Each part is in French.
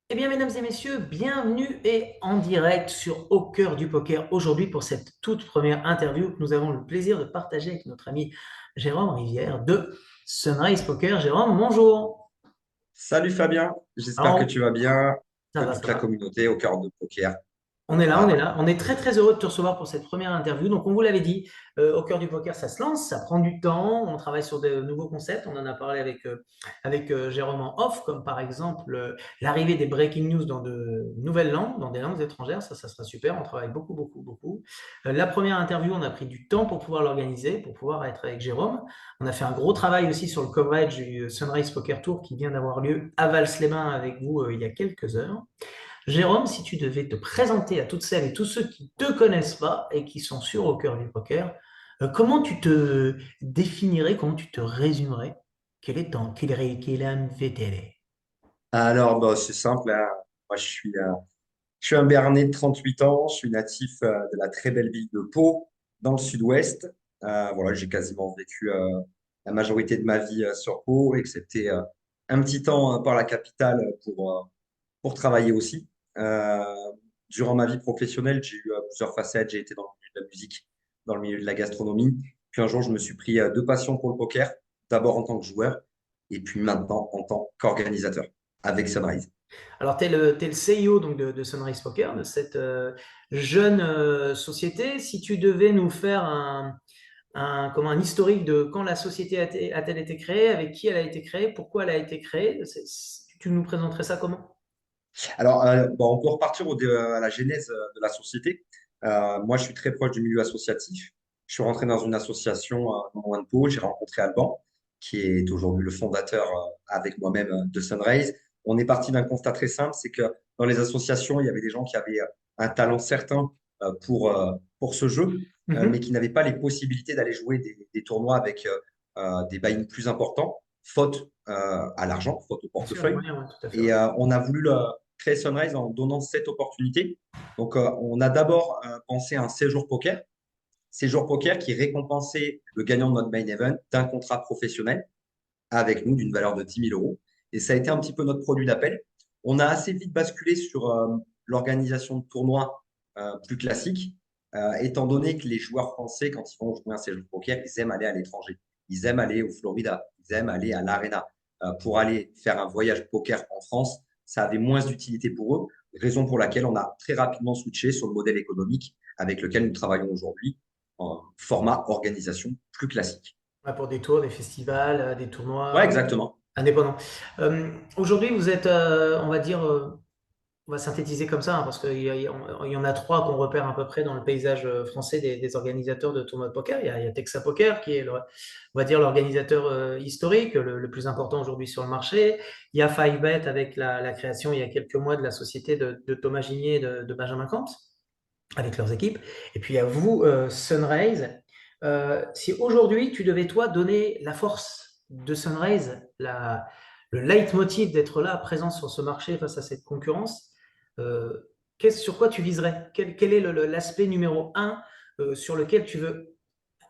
Eh bien, mesdames et messieurs, bienvenue et en direct sur Au cœur du poker aujourd'hui pour cette toute première interview que nous avons le plaisir de partager avec notre ami Jérôme Rivière de Sunrise Poker. Jérôme, bonjour. Salut Fabien, j'espère que Alors, tu vas bien, ça comme va, toute ça la va. communauté au cœur de poker. On est là, on est Ah, là. On est très très heureux de te recevoir pour cette première interview. Donc, on vous l'avait dit, au cœur du poker, ça se lance, ça prend du temps. On travaille sur de nouveaux concepts. On en a parlé avec Jérôme en off, comme par exemple l'arrivée des breaking news dans de nouvelles langues, dans des langues étrangères. Ça sera super. On travaille beaucoup, beaucoup, beaucoup. La première interview, on a pris du temps pour pouvoir l'organiser, pour pouvoir être avec Jérôme. On a fait un gros travail aussi sur le coverage du Sunrise Poker Tour qui vient d'avoir lieu à Vals-les-Bains avec vous il y a quelques heures. Jérôme, si tu devais te présenter à toutes celles et tous ceux qui ne te connaissent pas et qui sont sur Au cœur du poker, comment tu te définirais, comment tu te résumerais? Quel est un VTL? alors, bah, c'est simple, hein. Moi, je suis un Béarnais de 38 ans, je suis natif de la très belle ville de Pau, dans le sud-ouest. Voilà, j'ai quasiment vécu la majorité de ma vie sur Pau, excepté un petit temps par la capitale pour travailler aussi. Euh, Durant ma vie professionnelle, j'ai eu plusieurs facettes. J'ai été dans le milieu de la musique, dans le milieu de la gastronomie. Puis un jour, je me suis pris deux passions pour le poker. D'abord en tant que joueur, et puis maintenant en tant qu'organisateur avec Sunrise. Alors, t'es le CEO donc, de Sunrise Poker, de cette jeune société. Si tu devais nous faire comment, un historique de quand la société a-t-elle été créée, avec qui elle a été créée, pourquoi elle a été créée, tu nous présenterais ça comment? Alors, bon, on peut repartir à la genèse de la société. Moi, je suis très proche du milieu associatif. Je suis rentré dans une association non loin de Pau. J'ai rencontré Alban, qui est aujourd'hui le fondateur avec moi-même de Sunrise. On est parti d'un constat très simple, c'est que dans les associations, il y avait des gens qui avaient un talent certain pour ce jeu, mais Mhm. qui n'avaient pas les possibilités d'aller jouer des tournois avec des buy-in plus importants, faute à l'argent, faute au Bien sûr, les portefeuille. moyens, ouais, tout à fait. Ouais. Et on a voulu créer Sunrise en donnant cette opportunité. Donc, on a d'abord pensé à un séjour poker qui récompensait le gagnant de notre main event d'un contrat professionnel avec nous d'une valeur de 10 000 euros. Et ça a été un petit peu notre produit d'appel. On a assez vite basculé sur l'organisation de tournois plus classiques, étant donné que les joueurs français, quand ils vont jouer un séjour poker, ils aiment aller à l'étranger. Ils aiment aller au Florida, ils aiment aller à l'Arena. Pour aller faire un voyage poker en France, ça avait moins d'utilité pour eux, raison pour laquelle on a très rapidement switché sur le modèle économique avec lequel nous travaillons aujourd'hui, en format organisation plus classique. Ouais, pour des tours, des festivals, des Ouais, tournois exactement. indépendants. Aujourd'hui, vous êtes, on va dire, on va synthétiser comme ça, hein, parce qu'il y en a trois qu'on repère à peu près dans le paysage français des organisateurs de tournois de poker. Il y a Texas Poker, qui est, on va dire, l'organisateur historique, le plus important aujourd'hui sur le marché. Il y a 5bet avec la création il y a quelques mois de la société de Thomas Ginier et de Benjamin Camps, avec leurs équipes. Et puis il y a vous, Sunrise. Si aujourd'hui tu devais toi donner la force de Sunrise, le leitmotiv d'être là, présent sur ce marché face à cette concurrence, sur quoi tu viserais? Quel est l'aspect numéro un sur lequel tu veux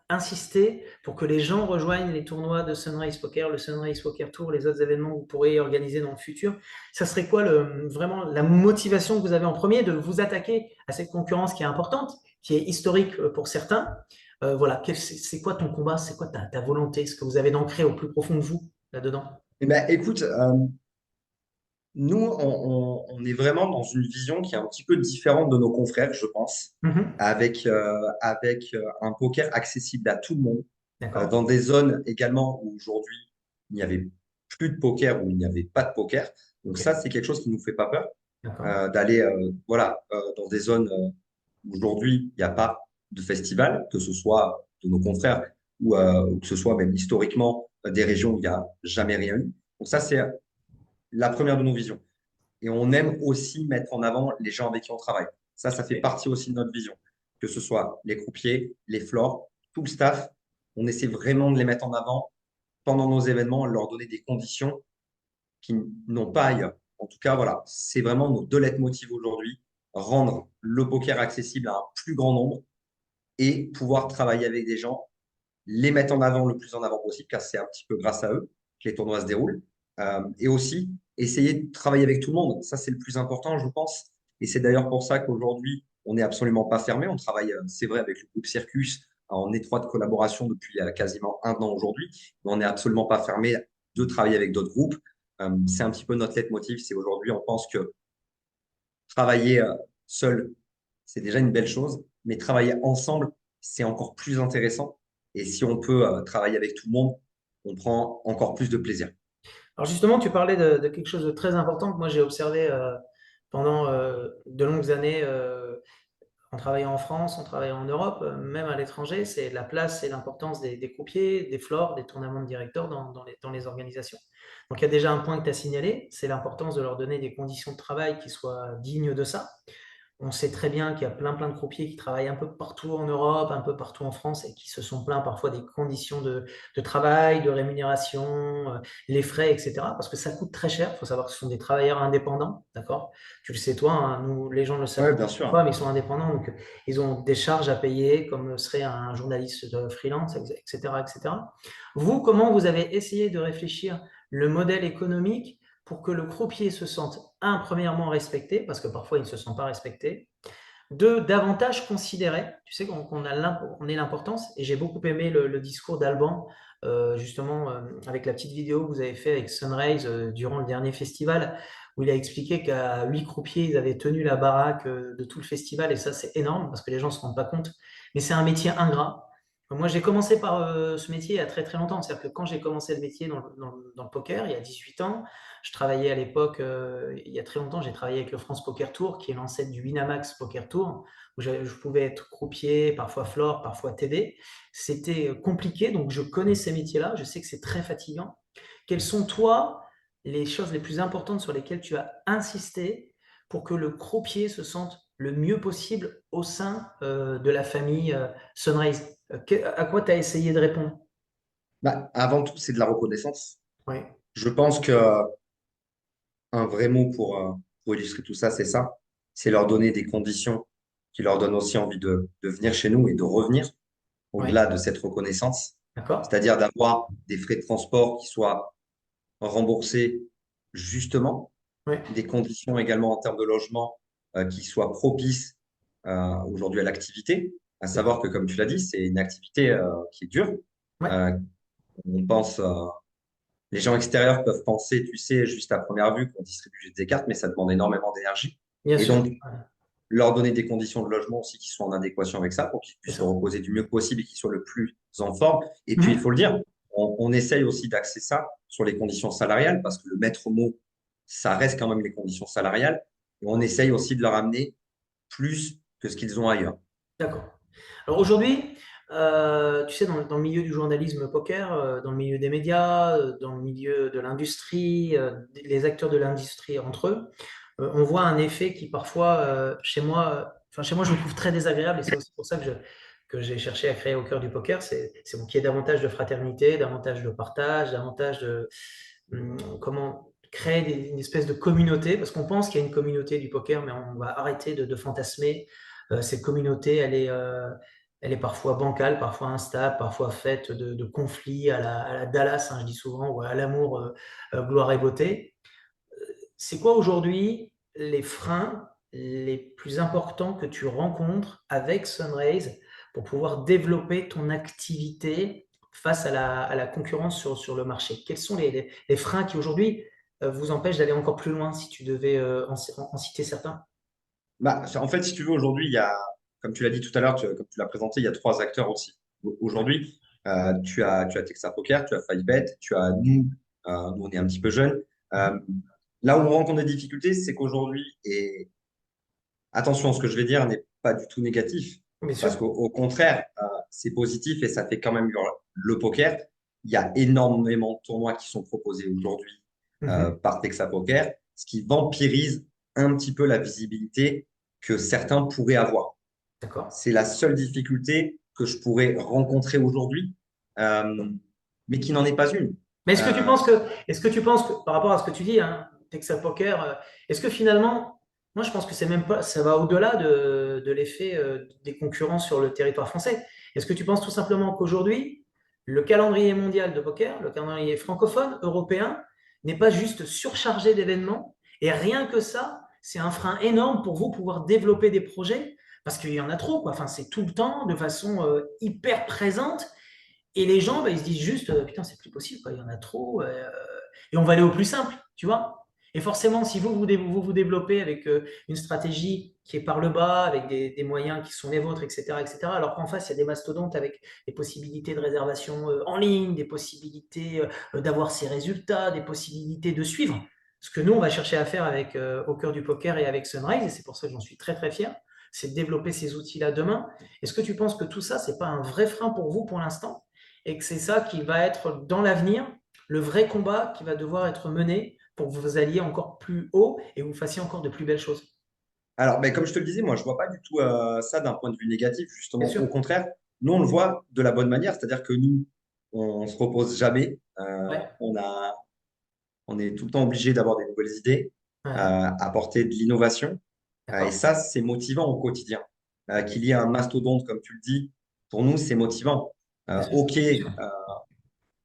insister pour que les gens rejoignent les tournois de Sunrise Poker, le Sunrise Poker Tour, les autres événements que vous pourriez organiser dans le futur? Ça serait quoi vraiment la motivation que vous avez en premier de vous attaquer à cette concurrence qui est importante, qui est historique pour certains? Voilà, c'est quoi ton combat? C'est quoi ta volonté? Ce que vous avez d'ancré au plus profond de vous là-dedans? Eh ben, écoute, nous, on est vraiment dans une vision qui est un petit peu différente de nos confrères, je pense, Mhm. avec un poker accessible à tout le monde, D'accord. dans des zones également où aujourd'hui il n'y avait plus de poker, où il n'y avait pas de poker. Donc Ok. ça, c'est quelque chose qui nous fait pas peur, D'accord. d'aller voilà, dans des zones où aujourd'hui il n'y a pas de festival, que ce soit de nos confrères ou que ce soit même historiquement des régions où il n'y a jamais rien eu. Donc ça, c'est la première de nos visions. Et on aime aussi mettre en avant les gens avec qui on travaille. Ça fait Ok. partie aussi de notre vision. Que ce soit les croupiers, les floors, tout le staff, on essaie vraiment de les mettre en avant pendant nos événements, leur donner des conditions qui n'ont pas ailleurs. En tout cas, voilà, c'est vraiment nos deux leitmotivs aujourd'hui, rendre le poker accessible à un plus grand nombre et pouvoir travailler avec des gens, les mettre en avant le plus en avant possible, car c'est un petit peu grâce à eux que les tournois se déroulent. Et aussi essayer de travailler avec tout le monde. Ça, c'est le plus important, je pense. Et c'est d'ailleurs pour ça qu'aujourd'hui, on n'est absolument pas fermé. On travaille, c'est vrai, avec le groupe Circus en étroite collaboration depuis quasiment 1 an aujourd'hui. Mais on n'est absolument pas fermé de travailler avec d'autres groupes. C'est un petit peu notre leitmotiv. C'est aujourd'hui, on pense que travailler seul, c'est déjà une belle chose, mais travailler ensemble, c'est encore plus intéressant. Et si on peut travailler avec tout le monde, on prend encore plus de plaisir. Alors justement, tu parlais de quelque chose de très important que moi j'ai observé pendant de longues années en travaillant en France, en travaillant en Europe, même à l'étranger, c'est la place et l'importance des croupiers, des floors, des tournaments de directeurs dans les organisations. Donc il y a déjà un point que tu as signalé, c'est l'importance de leur donner des conditions de travail qui soient dignes de ça. On sait très bien qu'il y a plein de croupiers qui travaillent un peu partout en Europe, un peu partout en France et qui se sont plaints parfois des conditions de travail, de rémunération, les frais, etc. Parce que ça coûte très cher. Il faut savoir que ce sont des travailleurs indépendants, d'accord? Tu le sais toi, hein, nous, les gens ne le savent Ouais, bien pas, sûr. mais ils sont indépendants, donc ils ont des charges à payer comme serait un journaliste de freelance, etc., etc. Vous, comment vous avez essayé de réfléchir le modèle économique pour que le croupier se sente, un, premièrement respecté, parce que parfois il ne se sent pas respecté, deux, davantage considéré, tu sais on est l'importance, et j'ai beaucoup aimé le discours d'Alban, justement avec la petite vidéo que vous avez fait avec Sunrise durant le dernier festival, où il a expliqué qu'à 8 croupiers, ils avaient tenu la baraque de tout le festival, et ça c'est énorme, parce que les gens ne se rendent pas compte, mais c'est un métier ingrat. Moi, j'ai commencé par ce métier il y a très très longtemps. C'est-à-dire que quand j'ai commencé le métier dans le poker, il y a 18 ans, je travaillais à l'époque, il y a très longtemps, j'ai travaillé avec le France Poker Tour, qui est l'ancêtre du Winamax Poker Tour, où je pouvais être croupier, parfois floor, parfois TD. C'était compliqué, donc je connais ces métiers-là, je sais que c'est très fatigant. Quelles sont, toi, les choses les plus importantes sur lesquelles tu as insisté pour que le croupier se sente le mieux possible au sein de la famille Sunrise? À quoi tu as essayé de répondre? Bah, avant tout, c'est de la reconnaissance. Oui, Je pense que un vrai mot pour illustrer tout ça, c'est ça. C'est leur donner des conditions qui leur donnent aussi envie de venir chez nous et de revenir oui, au-delà de cette reconnaissance. d'accord. C'est-à-dire d'avoir des frais de transport qui soient remboursés justement, Oui, des conditions également en termes de logement qui soient propices aujourd'hui à l'activité. À savoir que, comme tu l'as dit, c'est une activité qui est dure. ouais, Euh, on pense, les gens extérieurs peuvent penser, tu sais, juste à première vue qu'on distribue juste des cartes, mais ça demande énormément d'énergie. bien Et sûr. donc, Ouais, leur donner des conditions de logement aussi qui soient en adéquation avec ça pour qu'ils c'est puissent se ça. reposer du mieux possible et qu'ils soient le plus en forme. Et puis, il Mhm. faut le dire, on essaye aussi d'axer ça sur les conditions salariales parce que le maître mot, ça reste quand même les conditions salariales. Et on essaye aussi de leur amener plus que ce qu'ils ont ailleurs. D'accord. Alors aujourd'hui, tu sais, dans le milieu du journalisme poker, dans le milieu des médias, dans le milieu de l'industrie, les acteurs de l'industrie entre eux, on voit un effet qui parfois, chez moi, je le trouve très désagréable et c'est aussi pour ça que j'ai cherché à créer au cœur du poker. C'est qu'il y ait davantage de fraternité, davantage de partage, davantage de comment créer une espèce de communauté, parce qu'on pense qu'il y a une communauté du poker, mais on va arrêter de fantasmer. Cette communauté, elle est parfois bancale, parfois instable, parfois faite de conflits à la Dallas, hein, je dis souvent, ou à l'amour, gloire et beauté. C'est quoi aujourd'hui les freins les plus importants que tu rencontres avec Sunraise pour pouvoir développer ton activité face à la concurrence sur le marché? Quels sont les freins qui aujourd'hui vous empêchent d'aller encore plus loin si tu devais en citer certains? Bah, en fait, si tu veux, aujourd'hui, il y a, comme tu l'as dit tout à l'heure, comme tu l'as présenté, il y a trois acteurs aussi. Ouais. Aujourd'hui, tu as Texas Poker, tu as 5bet, tu as nous, nous on est un petit peu jeunes. Mhm. Euh, Là où on rencontre des difficultés, c'est qu'aujourd'hui, et attention, ce que je vais dire n'est pas du tout négatif, Bien parce sûr. qu'au contraire, c'est positif et ça fait quand même vivre le poker. Il y a énormément de tournois qui sont proposés aujourd'hui Mhm. par Texas Poker, ce qui vampirise un petit peu la visibilité que certains pourraient avoir. D'accord. C'est la seule difficulté que je pourrais rencontrer aujourd'hui, euh, mais qui n'en est pas une. Mais Euh, est-ce que tu penses que, par rapport à ce que tu dis, hein, Texas Poker, est-ce que finalement, moi je pense que c'est même pas, ça va au-delà de l'effet des concurrents sur le territoire français. Est-ce que tu penses tout simplement qu'aujourd'hui, le calendrier mondial de poker, le calendrier francophone, européen, n'est pas juste surchargé d'événements. Et rien que ça, c'est un frein énorme pour vous pouvoir développer des projets parce qu'il y en a trop, quoi. Enfin, c'est tout le temps de façon hyper présente. Et les gens, bah, ils se disent juste, putain, c'est plus possible, quoi. Il y en a trop. Et on va aller au plus simple, tu vois. Et forcément, si vous développez avec une stratégie qui est par le bas, avec des moyens qui sont les vôtres, etc., alors qu'en face, il y a des mastodontes avec des possibilités de réservation en ligne, des possibilités d'avoir ses résultats, des possibilités de suivre. Ce que nous, on va chercher à faire avec Au cœur du poker et avec Sunrise, et c'est pour ça que j'en suis très très fier, c'est de développer ces outils-là demain. Est-ce que tu penses que tout ça, c'est pas un vrai frein pour vous pour l'instant, et que c'est ça qui va être dans l'avenir le vrai combat qui va devoir être mené pour que vous alliez encore plus haut et vous fassiez encore de plus belles choses? Alors, ben, comme je te le disais, moi, je vois pas du tout ça d'un point de vue négatif. Bien Justement, sûr. au contraire, nous, on le voit de la bonne manière, c'est-à-dire que nous, on se repose jamais. Ouais. On est tout le temps obligé d'avoir des nouvelles idées, Ouais. apporter de l'innovation. Et D'accord. ça, c'est motivant au quotidien. Qu'il y ait un mastodonte, comme tu le dis, pour nous, c'est motivant. Bien sûr. OK, Bien sûr.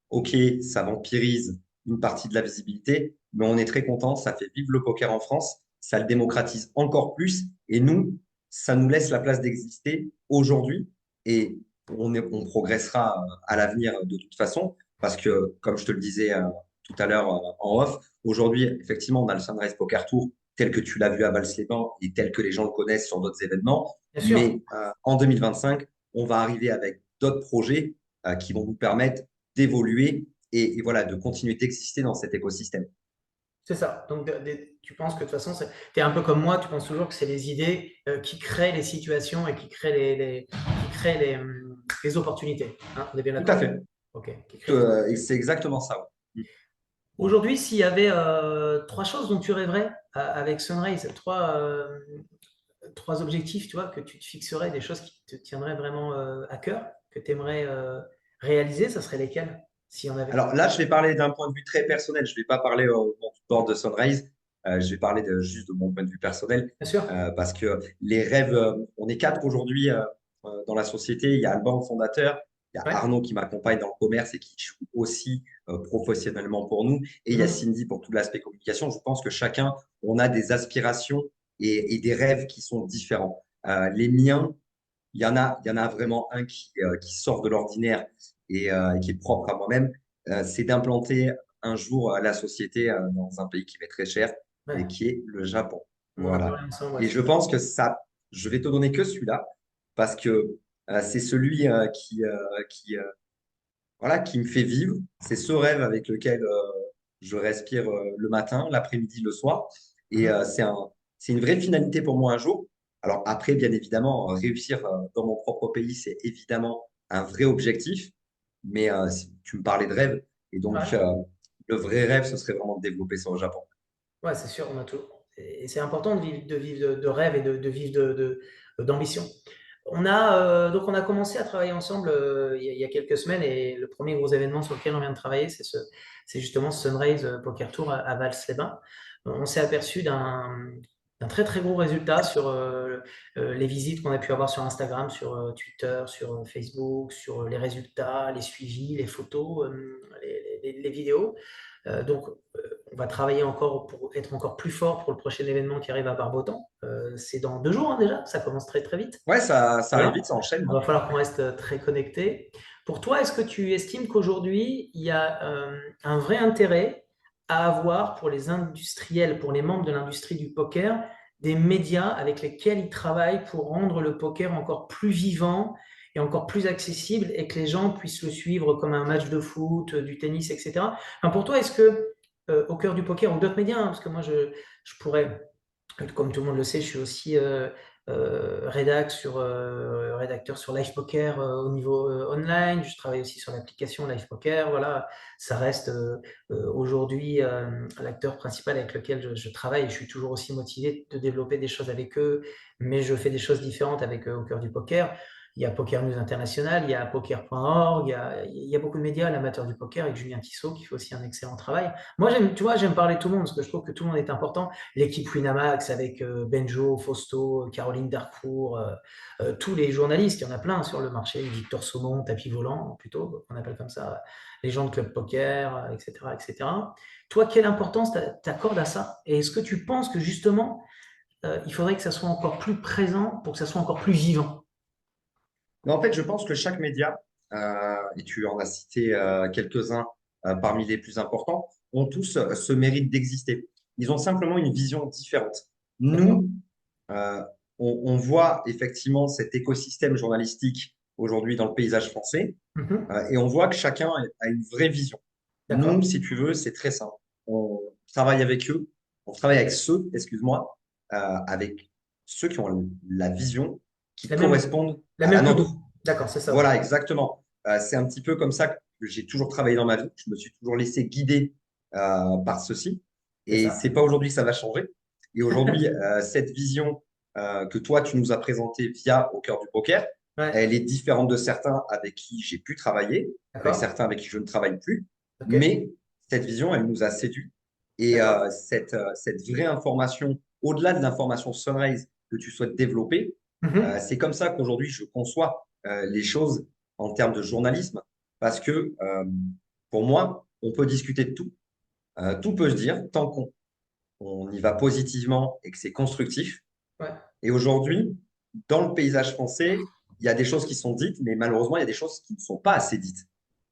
OK, ça vampirise une partie de la visibilité, mais on est très content, ça fait vivre le poker en France, ça le démocratise encore plus, et nous, ça nous laisse la place d'exister aujourd'hui, et on progressera à l'avenir de toute façon, parce que, comme je te le disais tout à l'heure en off, aujourd'hui, effectivement, on a le Sunrise Poker Tour tel que tu l'as vu à Val-les-Bains et tel que les gens le connaissent sur d'autres événements, Bien sûr. mais en 2025, on va arriver avec d'autres projets qui vont nous permettre d'évoluer et voilà, de continuer d'exister dans cet écosystème. C'est ça. Donc, tu penses que de toute façon, tu es un peu comme moi, tu penses toujours que c'est les idées qui créent les situations et qui créent qui créent les opportunités. Hein, on est bien Tout à d'accord? fait. Ok. Qui créent les Et c'est exactement ça. Ouais. Aujourd'hui, s'il y avait trois choses dont tu rêverais avec Sunrise, trois objectifs, tu vois, que tu te fixerais, des choses qui te tiendraient vraiment à cœur, que tu aimerais réaliser, ça serait lesquelles, s'il y en avait? Alors là, je vais parler d'un point de vue très personnel. Je ne vais pas parler au bord de Sunrise. Je vais parler juste de mon point de vue personnel Bien sûr. parce que les rêves, on est quatre aujourd'hui dans la société. Il y a Alban, le fondateur. Il y a Ouais. Arnaud qui m'accompagne dans le commerce et qui joue aussi professionnellement pour nous. Et il y a Mhm. Cindy pour tout l'aspect communication. Je pense que chacun, on a des aspirations et des rêves qui sont différents. Les miens, il y en a vraiment un qui sort de l'ordinaire et qui est propre à moi-même. C'est d'implanter un jour la société dans un pays qui m'est très cher et Ouais. qui est le Japon. On en a Voilà. parlé ensemble, ouais, Et c'est je ça. pense que ça, je vais te donner que celui-là parce que c'est celui voilà, qui me fait vivre. C'est ce rêve avec lequel je respire le matin, l'après-midi, le soir. Et Mhm. c'est une vraie finalité pour moi un jour. Alors après, bien évidemment, réussir dans mon propre pays, c'est évidemment un vrai objectif. Mais si tu me parlais de rêve, et donc Ouais. le vrai rêve, ce serait vraiment de développer ça au Japon. Ouais, c'est sûr, on a tout. Et c'est important de vivre de rêve et de vivre d'ambition. Donc on a commencé à travailler ensemble il y a quelques semaines et le premier gros événement sur lequel on vient de travailler, c'est justement ce Sunrise Poker Tour à Vals-les-Bains. On s'est aperçu d'un très très gros résultat sur les visites qu'on a pu avoir sur Instagram, sur Twitter, sur Facebook, sur les résultats, les suivis, les photos, les vidéos. Donc, on va travailler encore pour être encore plus fort pour le prochain événement qui arrive à Barbotan. C'est dans 2 jours hein, déjà, ça commence très très vite. Ouais, ça arrive Voilà. vite, ça enchaîne. Il Hein. va falloir qu'on reste très connectés. Pour toi, est-ce que tu estimes qu'aujourd'hui, il y a un vrai intérêt à avoir pour les industriels, pour les membres de l'industrie du poker, des médias avec lesquels ils travaillent pour rendre le poker encore plus vivant et encore plus accessible et que les gens puissent le suivre comme un match de foot, du tennis, etc. Enfin, pour toi, est-ce que au cœur du poker ou d'autres médias, hein, parce que moi je pourrais, comme tout le monde le sait, je suis aussi rédacteur sur Live Poker au niveau online. Je travaille aussi sur l'application Live Poker. Voilà, ça reste aujourd'hui l'acteur principal avec lequel je travaille. Et je suis toujours aussi motivé de développer des choses avec eux, mais je fais des choses différentes avec eux au cœur du poker. il y a Poker News International, il y a poker.org, il y a beaucoup de médias, l'amateur du poker avec Julien Tissot qui fait aussi un excellent travail. Moi, tu vois, j'aime parler de tout le monde parce que je trouve que tout le monde est important. L'équipe Winamax avec Benjo, Fausto, Caroline Darcourt, tous les journalistes, il y en a plein sur le marché, Victor Saumon, tapis volant plutôt, on appelle comme ça, les gens de Club Poker, etc., etc. Toi, quelle importance t'accordes à ça? Et est-ce que tu penses que justement, il faudrait que ça soit encore plus présent pour que ça soit encore plus vivant? Mais en fait, je pense que chaque média, et tu en as cité quelques-uns parmi les plus importants, ont tous ce mérite d'exister. Ils ont simplement une vision différente. D'accord. Nous, euh, on voit effectivement cet écosystème journalistique aujourd'hui dans le paysage français, Mhm. et on voit que chacun a une vraie vision. Nous, D'accord. si tu veux, c'est très simple. On travaille avec eux, on travaille avec ceux, excuse-moi, avec ceux qui ont la vision qui La même, correspondent la à la même que nôtre. vous. D'accord, c'est ça, ouais. Voilà, exactement. C'est un petit peu comme ça que j'ai toujours travaillé dans ma vie. Je me suis toujours laissé guider par ceci. C'est Et ça. c'est pas aujourd'hui que ça va changer. Et aujourd'hui, cette vision que toi, tu nous as présentée via Au cœur du poker, Ouais. elle est différente de certains avec qui j'ai pu travailler, avec D'accord. certains avec qui je ne travaille plus. Ok. Mais cette vision, elle nous a séduits. Et D'accord. cette vraie information, au-delà de l'information Sunrise que tu souhaites développer, Mhm. c'est comme ça qu'aujourd'hui, je conçois les choses en termes de journalisme, parce que pour moi, on peut discuter de tout. Tout peut se dire tant qu'on y va positivement et que c'est constructif. Ouais. Et aujourd'hui, dans le paysage français, il y a des choses qui sont dites, mais malheureusement, il y a des choses qui ne sont pas assez dites.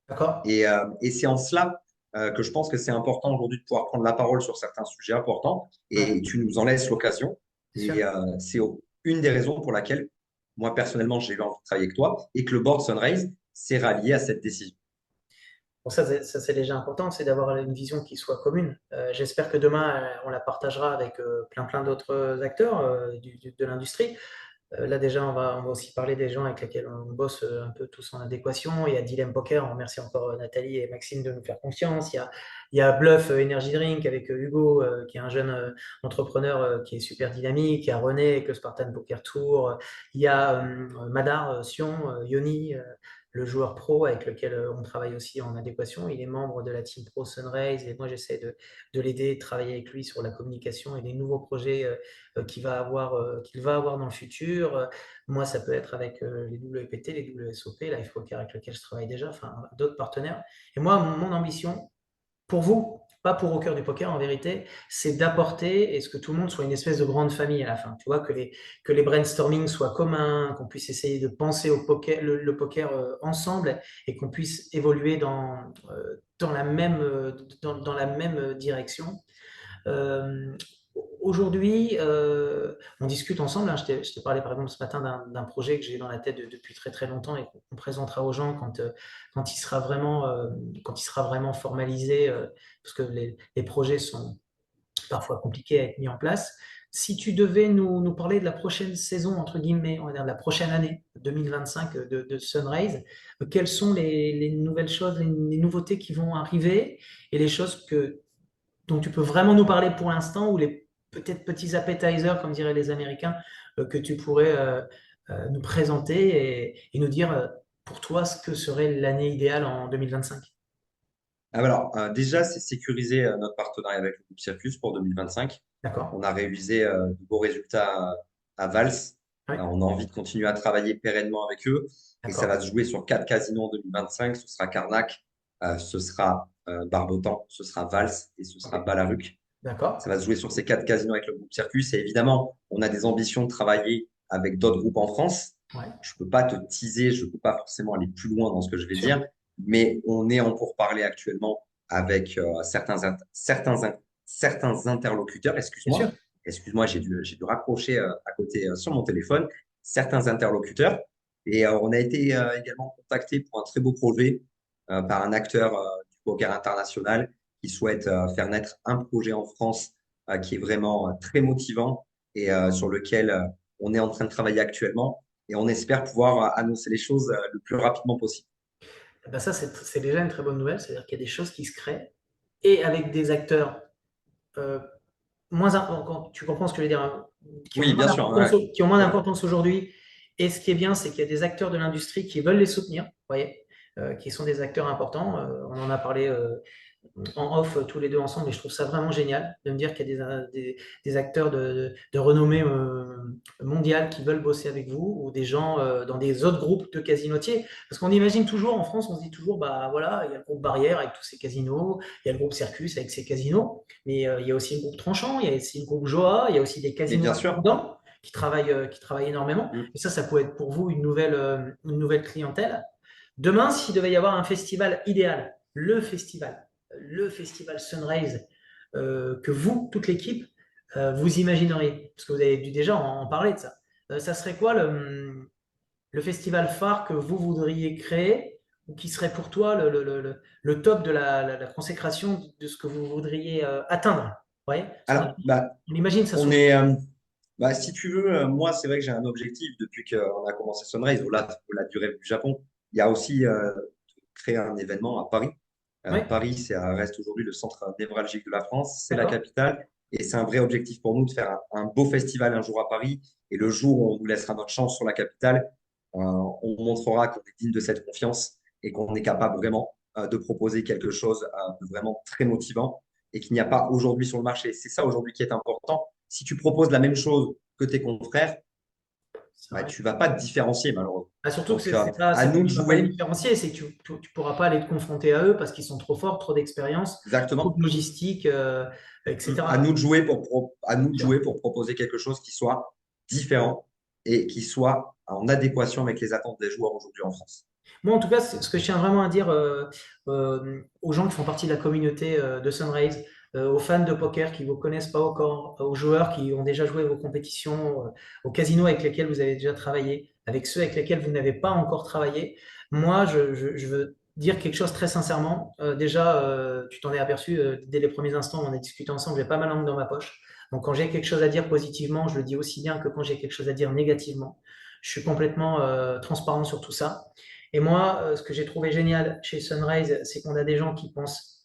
D'accord. Et c'est en cela que je pense que c'est important aujourd'hui de pouvoir prendre la parole sur certains sujets importants, Ouais. et tu nous en laisses l'occasion. C'est sûr. Et c'est une des raisons pour laquelle, moi, personnellement, j'ai eu envie de travailler avec toi et que le board Sunrise s'est rallié à cette décision. Bon, ça, c'est déjà important, c'est d'avoir une vision qui soit commune. J'espère que demain, on la partagera avec plein d'autres acteurs de l'industrie. Là, déjà, on va aussi parler des gens avec lesquels on bosse un peu tous en adéquation. Il y a Dilem Poker, on remercie encore Nathalie et Maxime de nous faire confiance. Il y a Bluff Energy Drink avec Hugo, qui est un jeune entrepreneur qui est super dynamique. Il y a René avec le Spartan Poker Tour. Il y a Madar Sion, Yoni, le joueur pro avec lequel on travaille aussi en adéquation. Il est membre de la team Pro Sunraise et moi, j'essaie de l'aider, de travailler avec lui sur la communication et des nouveaux projets qu'il va avoir dans le futur. Moi, ça peut être avec les WPT, les WSOP, Live Poker avec lequel je travaille déjà, enfin d'autres partenaires. Et moi, mon ambition, pour vous, pas pour Au cœur du poker en vérité, c'est d'apporter et ce que tout le monde soit une espèce de grande famille à la fin. Tu vois, que les brainstorming soient communs, qu'on puisse essayer de penser au poker, le poker ensemble et qu'on puisse évoluer dans la même direction. Euh, Aujourd'hui, on discute ensemble, hein. Je t'ai parlé par exemple ce matin d'un projet que j'ai dans la tête depuis très très longtemps et qu'on présentera aux gens quand il sera vraiment formalisé, parce que les projets sont parfois compliqués à être mis en place. Si tu devais nous parler de la prochaine saison, entre guillemets, on va dire de la prochaine année 2025 de Sunrise, quelles sont les nouvelles choses, les nouveautés qui vont arriver et les choses dont tu peux vraiment nous parler pour l'instant, ou les peut-être petits appetizers, comme diraient les Américains, que tu pourrais nous présenter et nous dire pour toi ce que serait l'année idéale en 2025. Alors, déjà, c'est sécuriser notre partenariat avec le groupe Circus pour 2025. D'accord? On a réalisé de beaux résultats à Vals. Oui, On a envie de continuer à travailler pérennement avec eux. Et ça va d'accord. se jouer sur 4 casinos en 2025. Ce sera Carnac, ce sera Barbotan, ce sera Vals et ce Ok. sera Balaruc. Ça D'accord. va se jouer sur ces 4 casinos avec le groupe Circus. Et évidemment, on a des ambitions de travailler avec d'autres groupes en France. Ouais, Je peux pas te teaser, je peux pas forcément aller plus loin dans ce que je vais sûr. dire, mais on est en pourparlers actuellement avec certains interlocuteurs. Bien sûr. Excuse-moi, j'ai dû raccrocher à côté sur mon téléphone. Certains interlocuteurs. Et on a été également contacté pour un très beau projet par un acteur du poker international qui souhaite faire naître un projet en France qui est vraiment très motivant et sur lequel on est en train de travailler actuellement. Et on espère pouvoir annoncer les choses le plus rapidement possible. Eh ben ça, c'est déjà une très bonne nouvelle. C'est-à-dire qu'il y a des choses qui se créent et avec des acteurs euh, moins importants, tu comprends ce que je veux dire, hein, qui ont Oui, moins bien sûr. d'importance, Ouais. qui ont moins Ouais. d'importance aujourd'hui Et ce qui est bien, c'est qu'il y a des acteurs de l'industrie qui veulent les soutenir, vous voyez, qui sont des acteurs importants. On en a parlé en off tous les deux ensemble et je trouve ça vraiment génial de me dire qu'il y a des acteurs de renommée mondiale qui veulent bosser avec vous ou des gens dans des autres groupes de casinotiers. Parce qu'on imagine toujours, en France, on se dit toujours, bah voilà, il y a le groupe Barrière avec tous ses casinos, il y a le groupe Circus avec ses casinos, mais il y a aussi le groupe Tranchant, il y a aussi le groupe Joa, il y a aussi des Mais casinos bien sûr. indépendants qui travaillent énormément. Mm. Et ça peut être pour vous une nouvelle clientèle. Demain, s'il devait y avoir un festival idéal, le festival Sunrise que vous, toute l'équipe, vous imagineriez, parce que vous avez dû déjà en parler de ça. Ça serait quoi le festival phare que vous voudriez créer ou qui serait pour toi le top de la consécration de ce que vous voudriez atteindre? Vous voyez? Parce Alors, bah, on imagine ça on souvent. est, bah, si tu veux, moi, c'est vrai que j'ai un objectif depuis qu'on a commencé Sunrise, au-delà du rêve du Japon. Il y a aussi créer un événement à Paris. Oui, Paris, reste aujourd'hui le centre névralgique de la France, c'est la d'accord. capitale, et c'est un vrai objectif pour nous de faire un beau festival un jour à Paris. Et le jour où on nous laissera notre chance sur la capitale, on montrera qu'on est digne de cette confiance et qu'on est capable vraiment de proposer quelque chose de vraiment très motivant et qu'il n'y a pas aujourd'hui sur le marché. C'est ça aujourd'hui qui est important. Si tu proposes la même chose que tes confrères, C'est bah, vrai. tu ne vas pas te différencier malheureusement. Ah, surtout que Donc, c'est à pas que nous de tu vas pas les jouer. différencier, c'est que tu pourras pas aller te confronter à eux parce qu'ils sont trop forts, trop d'expérience, trop de Exactement. logistique, À etc. nous de jouer à nous de Sûr. jouer pour proposer quelque chose qui soit différent et qui soit en adéquation avec les attentes des joueurs aujourd'hui en France. Moi, en tout cas, ce que je tiens vraiment à dire aux gens qui font partie de la communauté de Sunrise, aux fans de poker qui ne vous connaissent pas encore, aux joueurs qui ont déjà joué vos compétitions, aux casinos avec lesquels vous avez déjà travaillé, avec ceux avec lesquels vous n'avez pas encore travaillé, moi, je veux dire quelque chose très sincèrement. Déjà, tu t'en es aperçu dès les premiers instants, on a discuté ensemble, j'ai pas ma langue dans ma poche. Donc, quand j'ai quelque chose à dire positivement, je le dis aussi bien que quand j'ai quelque chose à dire négativement. Je suis complètement transparent sur tout ça. Et moi, ce que j'ai trouvé génial chez Sunrise, c'est qu'on a des gens qui pensent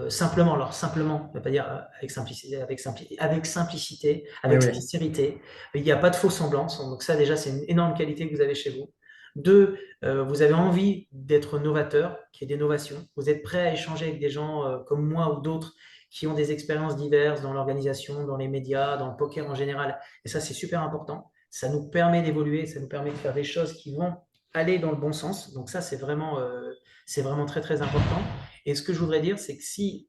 simplement, alors simplement, je ne veut pas dire avec simplicité, Oui, avec oui. sincérité. Il n'y a pas de faux semblance. Donc ça, déjà, c'est une énorme qualité que vous avez chez vous. Deux, vous avez envie d'être novateur, qu'il y ait des novations. Vous êtes prêt à échanger avec des gens comme moi ou d'autres qui ont des expériences diverses dans l'organisation, dans les médias, dans le poker en général. Et ça, c'est super important. Ça nous permet d'évoluer, ça nous permet de faire des choses qui vont aller dans le bon sens. Donc ça, c'est vraiment très, très important. Et ce que je voudrais dire, c'est que si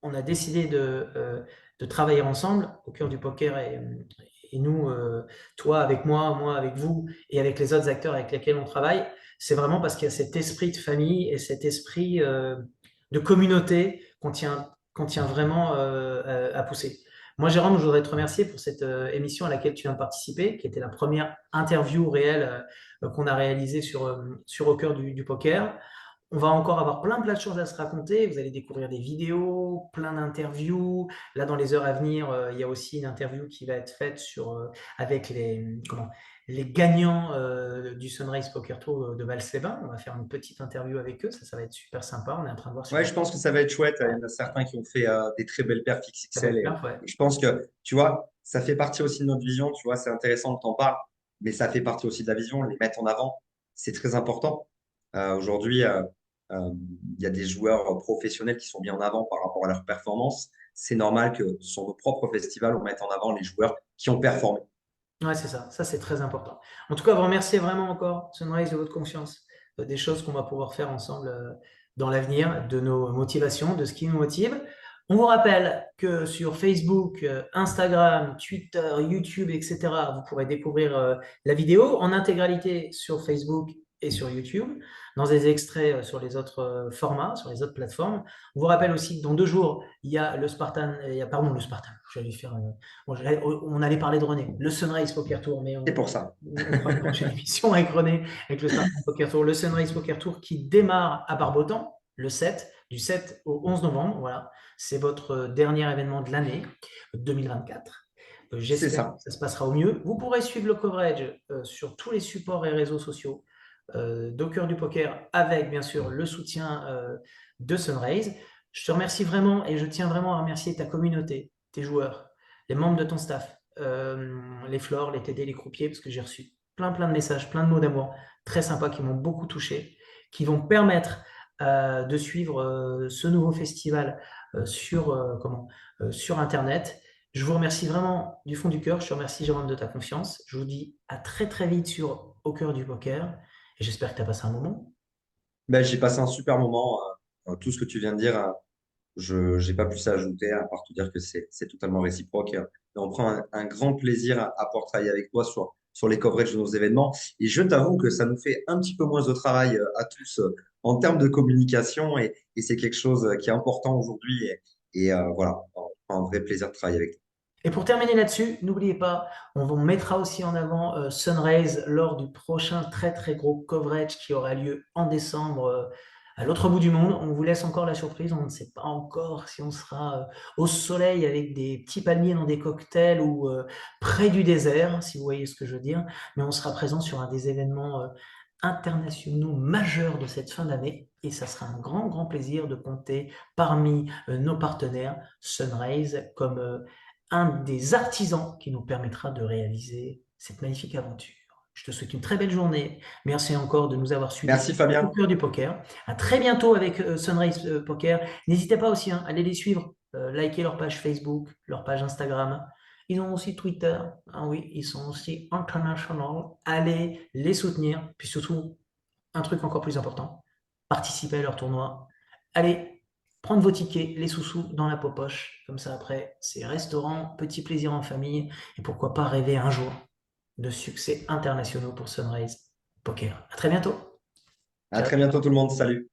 on a décidé de travailler ensemble au cœur du poker et nous, toi avec moi avec vous et avec les autres acteurs avec lesquels on travaille, c'est vraiment parce qu'il y a cet esprit de famille et cet esprit de communauté qu'on tient vraiment à pousser. Moi, Jérôme, je voudrais te remercier pour cette émission à laquelle tu viens de participer, qui était la première interview réelle qu'on a réalisée sur Au cœur du poker. On va encore avoir plein de choses à se raconter. Vous allez découvrir des vidéos, plein d'interviews. Là, dans les heures à venir, il y a aussi une interview qui va être faite avec les gagnants du Sunrise Poker Tour de Val-Sébin. On va faire une petite interview avec eux. Ça va être super sympa. On est en train de voir Ouais, sur je pense que ça va être chouette. Il y en a certains qui ont fait des très belles perfs la belle XXL perf, ouais. et je pense que, tu vois, ça fait partie aussi de notre vision. Tu vois, c'est intéressant que tu en parles, mais ça fait partie aussi de la vision. Les mettre en avant, c'est très important. Aujourd'hui, euh, il y a des joueurs professionnels qui sont mis en avant par rapport à leur performance. C'est normal que sur nos propres festivals, on mette en avant les joueurs qui ont performé. Ouais, c'est ça. Ça, c'est très important. En tout cas, vous remercier vraiment encore, Sunrise, de votre confiance, des choses qu'on va pouvoir faire ensemble dans l'avenir, de nos motivations, de ce qui nous motive. On vous rappelle que sur Facebook, Instagram, Twitter, YouTube, etc., vous pourrez découvrir la vidéo en intégralité sur Facebook et sur YouTube, dans des extraits sur les autres formats, sur les autres plateformes. On vous rappelle aussi que dans 2 jours, il y a le Spartan, pardon, le Spartan, j'allais faire bon, on allait parler de René, le Sunrise Poker Tour, mais C'est pour ça. on fera une prochaine émission avec René, avec le Spartan Poker Tour, le Sunrise Poker Tour qui démarre à Barbotan le 7, du 7 au 11 novembre. Voilà, c'est votre dernier événement de l'année 2024. C'est J'espère que ça. ça se passera au mieux. Vous pourrez suivre le coverage sur tous les supports et réseaux sociaux d'Au cœur du poker avec bien sûr le soutien de Sunrise. Je te remercie vraiment et je tiens vraiment à remercier ta communauté, tes joueurs, les membres de ton staff, les Flores, les TD, les croupiers, parce que j'ai reçu plein de messages, plein de mots d'amour très sympas qui m'ont beaucoup touché, qui vont permettre de suivre ce nouveau festival sur Internet. Je vous remercie vraiment du fond du cœur. Je te remercie, Jérôme, de ta confiance. Je vous dis à très très vite sur Au cœur du poker et j'espère que tu as passé un moment. Ben, j'ai passé un super moment. Tout ce que tu viens de dire, je n'ai pas plus à ajouter à part te dire que c'est totalement réciproque. Et on prend un grand plaisir à pouvoir travailler avec toi sur les coverages de nos événements. Et je t'avoue que ça nous fait un petit peu moins de travail à tous en termes de communication et c'est quelque chose qui est important aujourd'hui. Voilà, on prend un vrai plaisir de travailler avec toi. Et pour terminer là-dessus, n'oubliez pas, on vous mettra aussi en avant Sunraise lors du prochain très très gros coverage qui aura lieu en décembre à l'autre bout du monde. On vous laisse encore la surprise, on ne sait pas encore si on sera au soleil avec des petits palmiers dans des cocktails ou près du désert, si vous voyez ce que je veux dire, mais on sera présent sur un des événements internationaux majeurs de cette fin d'année et ça sera un grand plaisir de compter parmi nos partenaires Sunraise comme un des artisans qui nous permettra de réaliser cette magnifique aventure. Je te souhaite une très belle journée. Merci encore de nous avoir suivis Merci au Fabien. cœur du poker. À très bientôt avec Sunrise Poker. N'hésitez pas aussi à aller les suivre, liker leur page Facebook, leur page Instagram. Ils ont aussi Twitter. Ah oui, ils sont aussi international. Allez les soutenir. Puis surtout, un truc encore plus important, participer à leur tournoi. Allez, prendre vos tickets, les sous-sous dans la poche. Comme ça, après, c'est restaurant, petit plaisir en famille. Et pourquoi pas rêver un jour de succès internationaux pour Sunrise Poker. À très bientôt. À Ciao. très bientôt tout le monde. Salut.